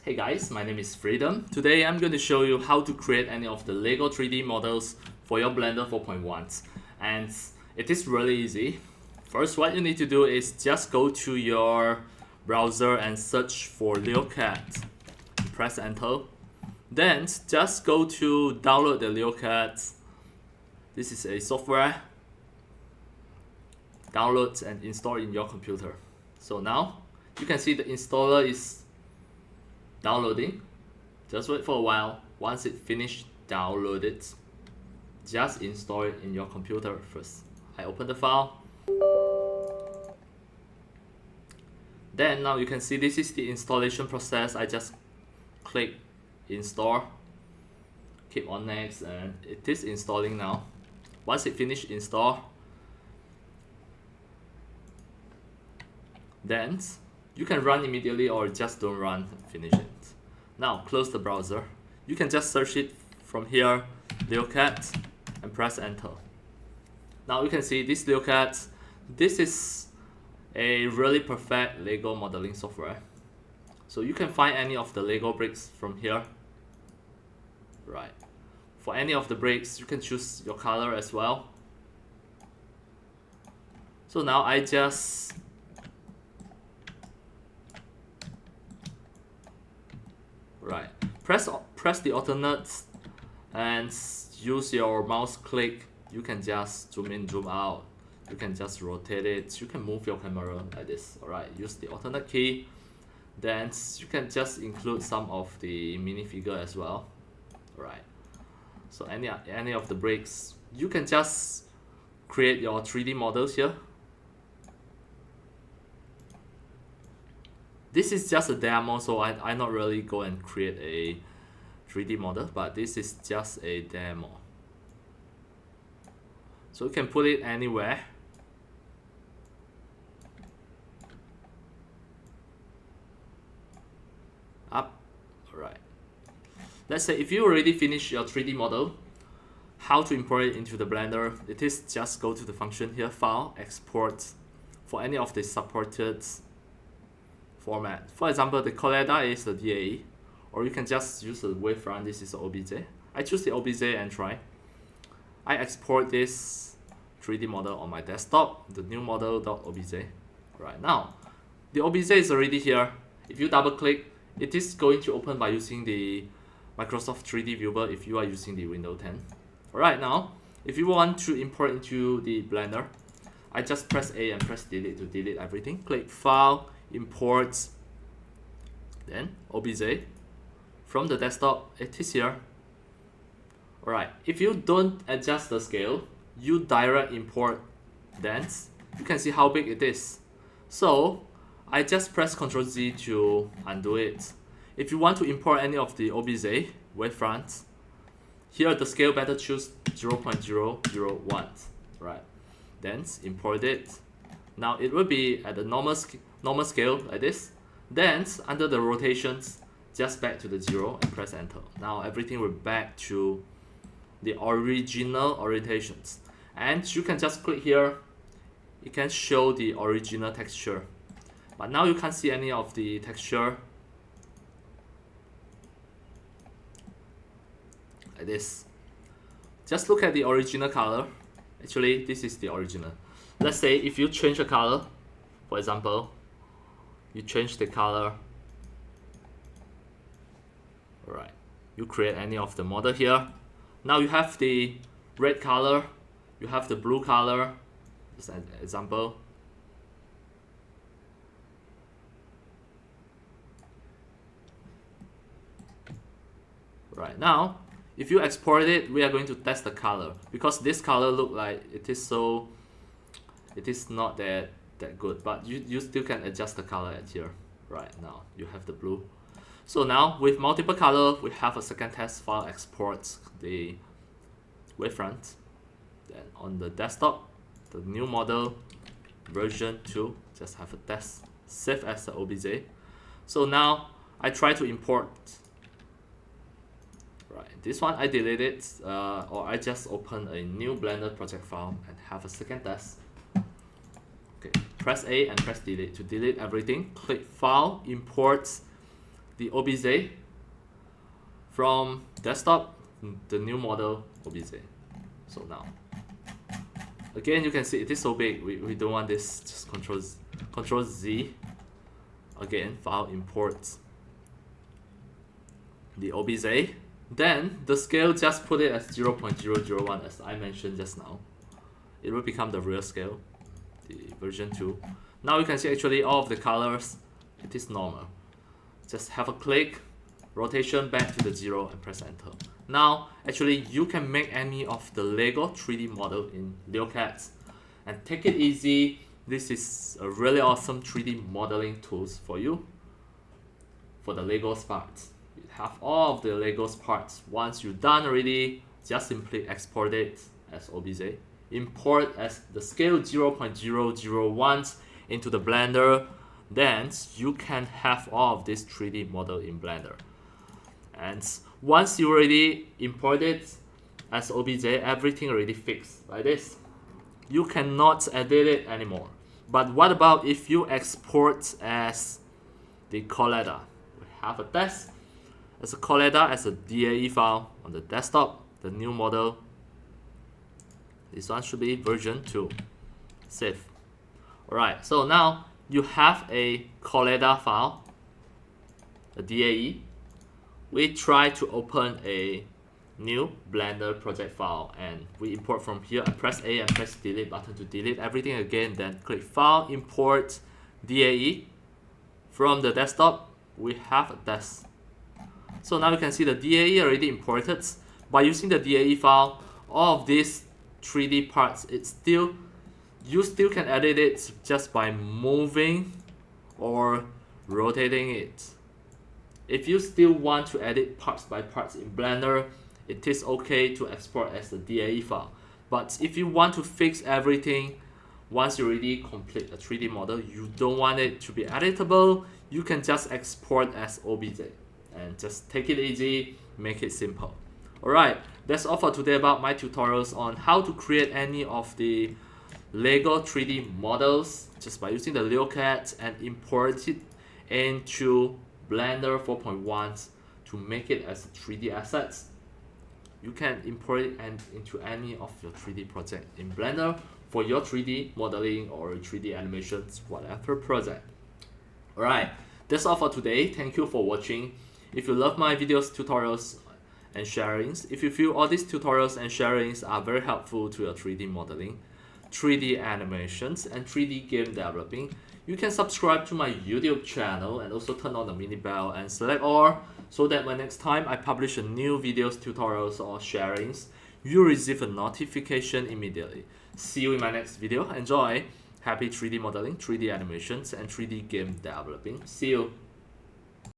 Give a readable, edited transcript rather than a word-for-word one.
Hey guys, my name is Freedom. Today I'm going to show you how to create any of the Lego 3D models for your Blender 4.1. And it is really easy. First, what you need to do is just go to your browser and search for LeoCAD. Press enter. Then just go to download the LeoCAD. This is a software. Download and install in your computer. So now you can see the installer is downloading. Just wait for a while. Once it finished download it, just install it in your computer first. I open the file. Then now you can see this is the installation process. I just click install, keep on next, and it is installing now. Once it finished install, then you can run immediately or just don't run, finish it. Now close the browser. You can just search it from here, LeoCAD, and press enter. Now you can see this LeoCAD. This is a really perfect Lego modeling software. So you can find any of the Lego bricks from here. Right. For any of the bricks, you can choose your color as well. So now I just press the alternates and use your mouse click. You can just zoom in, zoom out. You can just rotate it. You can move your camera like this. Alright, use the alternate key. Then you can just include some of the minifigure as well. Alright. So any of the bricks, you can just create your 3D models here. This is just a demo, so I not really go and create a 3D model, but this is just a demo. So you can put it anywhere. Up, alright. Let's say if you already finished your 3D model, how to import it into the Blender? It is just go to the function here, File, Export, for any of the supported format. For example, the color DAE is the DAE, or you can just use the wavefront. This is the OBJ. I choose the OBJ and try. I export this 3D model on my desktop, the new model.obj. Right now, the OBJ is already here. If you double click, it is going to open by using the Microsoft 3D Viewer if you are using the Windows 10. Alright, now, if you want to import into the Blender, I just press A and press delete to delete everything. Click File, Import, then OBJ. From the desktop, it is here. Alright, if you don't adjust the scale, you direct import, then you can see how big it is. So I just press Ctrl Z to undo it. If you want to import any of the OBJ wavefronts, here the scale better choose 0.001. Right, then import it. Now it will be at the normal scale like this. Then under the rotations, just back to the 0 and press enter. Now everything will back to the original orientations. And you can just click here. It can show the original texture. But now you can't see any of the texture. Like this. Just look at the original color. Actually, this is the original. Let's say if you change the color, for example, you change the color. Alright, you create any of the model here. Now you have the red color, you have the blue color. Just an example. Right now, if you export it, we are going to test the color because this color look like it is not that good, but you still can adjust the color at here. Right now, you have the blue. So now with multiple color, we have a second test file export the wavefront. Then on the desktop, the new model version 2, just have a test, save as the OBJ. So now I try to import. Right, this one I delete it, or I just open a new Blender project file and have a second test. Okay, press A and press delete to delete everything. Click File, Import. the OBJ from desktop, the new model OBJ. So now, again, you can see it is so big, we don't want this, just Control Z, again, file import the OBJ, then the scale, just put it as 0.001 as I mentioned just now. It will become the real scale, the version 2. Now you can see actually all of the colors, it is normal. Just have a click, rotation back to the 0 and press enter. Now actually you can make any of the Lego 3D model in LeoCAD and take it easy. This is a really awesome 3D modeling tools for you for the Legos parts. You have all of the Legos parts. Once you're done already, just simply export it as OBJ. Import as the scale 0.001 into the Blender. Then you can have all of this 3D model in Blender. And once you already import it as OBJ, everything already fixed like this. You cannot edit it anymore. But what about if you export as the collector? We have a test as a collector, as a DAE file on the desktop, the new model. This one should be version 2. Save. Alright, so now you have a collector file, a DAE. We try to open a new Blender project file and we import from here. I press A and press delete button to delete everything again, then click file, import DAE. From the desktop, we have a test. So now you can see the DAE already imported. By using the DAE file, all of these 3D parts, you still can edit it just by moving or rotating it. If you still want to edit parts by parts in Blender, it is okay to export as a DAE file. But if you want to fix everything, once you already complete a 3D model, you don't want it to be editable, you can just export as OBJ and just take it easy, make it simple. Alright, that's all for today about my tutorials on how to create any of the Lego 3D models just by using the LeoCAD and import it into Blender 4.1 to make it as 3D assets. You can import it into any of your 3D project in Blender for your 3D modeling or 3D animations, whatever project. Alright, that's all for today. Thank you for watching. If you love my videos, tutorials, and sharings, if you feel all these tutorials and sharings are very helpful to your 3D modeling, 3D animations, and 3D game developing, you can subscribe to my YouTube channel and also turn on the mini bell and select all so that when next time I publish a new videos, tutorials, or sharings, you receive a notification immediately. See you in my next video. Enjoy! Happy 3D modeling, 3D animations, and 3D game developing. See you!